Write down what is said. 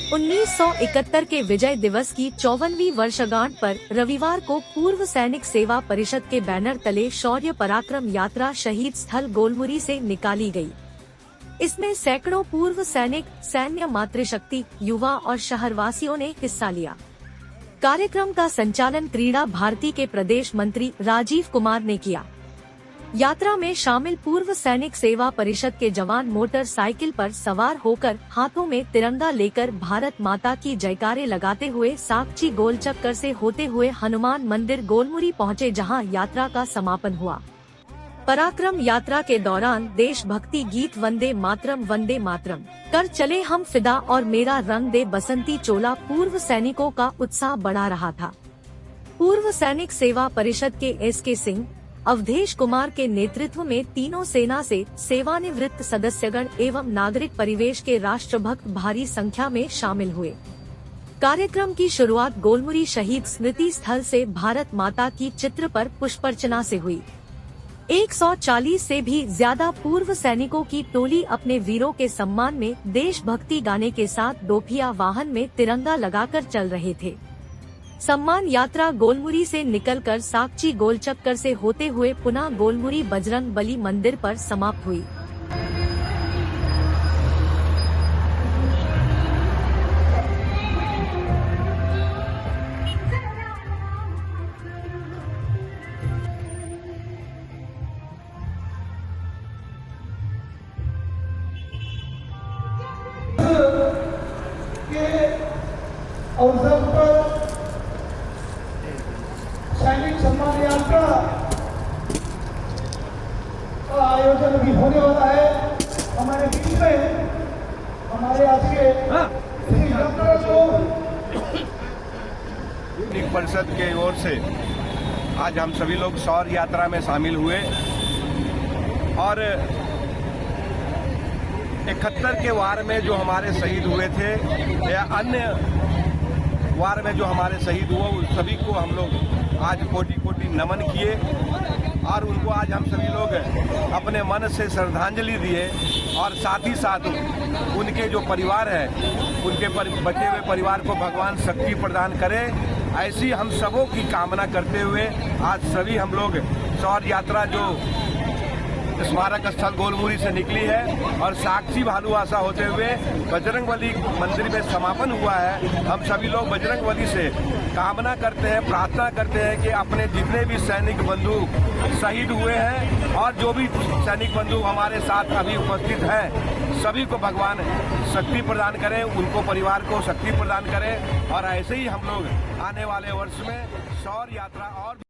1971 के विजय दिवस की 54वीं वर्षगांठ पर रविवार को पूर्व सैनिक सेवा परिषद के बैनर तले शौर्य पराक्रम यात्रा शहीद स्थल गोलमुरी से निकाली गई। इसमें सैकड़ों पूर्व सैनिक, सैन्य मातृशक्ति, युवा और शहरवासियों ने हिस्सा लिया। कार्यक्रम का संचालन क्रीड़ा भारती के प्रदेश मंत्री राजीव कुमार ने किया। यात्रा में शामिल पूर्व सैनिक सेवा परिषद के जवान मोटरसाइकिल पर सवार होकर हाथों में तिरंगा लेकर भारत माता की जयकारे लगाते हुए साकची गोल चक्कर से होते हुए हनुमान मंदिर गोलमुरी पहुंचे, जहां यात्रा का समापन हुआ। पराक्रम यात्रा के दौरान देशभक्ति गीत वंदे मातरम कर चले हम फिदा और मेरा रंग दे बसंती चोला पूर्व सैनिकों का उत्साह बढ़ा रहा था। पूर्व सैनिक सेवा परिषद के SK सिंह, अवधेश कुमार के नेतृत्व में तीनों सेना से सेवानिवृत्त सदस्यगण एवं नागरिक परिवेश के राष्ट्रभक्त भारी संख्या में शामिल हुए। कार्यक्रम की शुरुआत गोलमुरी शहीद स्मृति स्थल से भारत माता की चित्र पर पुष्पार्चना से हुई। 140 से भी ज्यादा पूर्व सैनिकों की टोली अपने वीरों के सम्मान में देशभक्ति गाने के साथ दोपहिया वाहन में तिरंगा लगाकर चल रहे थे। सम्मान यात्रा गोलमुरी से निकलकर साकची गोल चक्कर से होते हुए पुनः गोलमुरी बजरंग बली मंदिर पर समाप्त हुई। अवसर पर सैनिक सम्मान यात्रा का आयोजन भी होने वाला है। हमारे बीच में हमारे आज के यात्रा को सैनिक परिषद के ओर से आज हम सभी लोग शौर्य यात्रा में शामिल हुए और 71 के वार में जो हमारे शहीद हुए थे या अन्य वार में जो हमारे शहीद हुए उन सभी को हम लोग आज कोटि कोटि नमन किए और उनको आज हम सभी लोग अपने मन से श्रद्धांजलि दिए और साथ ही साथ उनके जो परिवार है उनके बचे हुए परिवार को भगवान शक्ति प्रदान करे, ऐसी हम सबों की कामना करते हुए आज सभी हम लोग शौर्य यात्रा जो स्मारक स्थल गोलमुरी से निकली है और साकची भालूवासा होते हुए बजरंगबली मंदिर में समापन हुआ है। हम सभी लोग बजरंगबली से कामना करते हैं, प्रार्थना करते हैं कि अपने जितने भी सैनिक बंधु शहीद हुए हैं और जो भी सैनिक बंधु हमारे साथ अभी उपस्थित हैं सभी को भगवान शक्ति प्रदान करें, उनको परिवार को शक्ति प्रदान करें और ऐसे ही हम लोग आने वाले वर्ष में शौर्य यात्रा और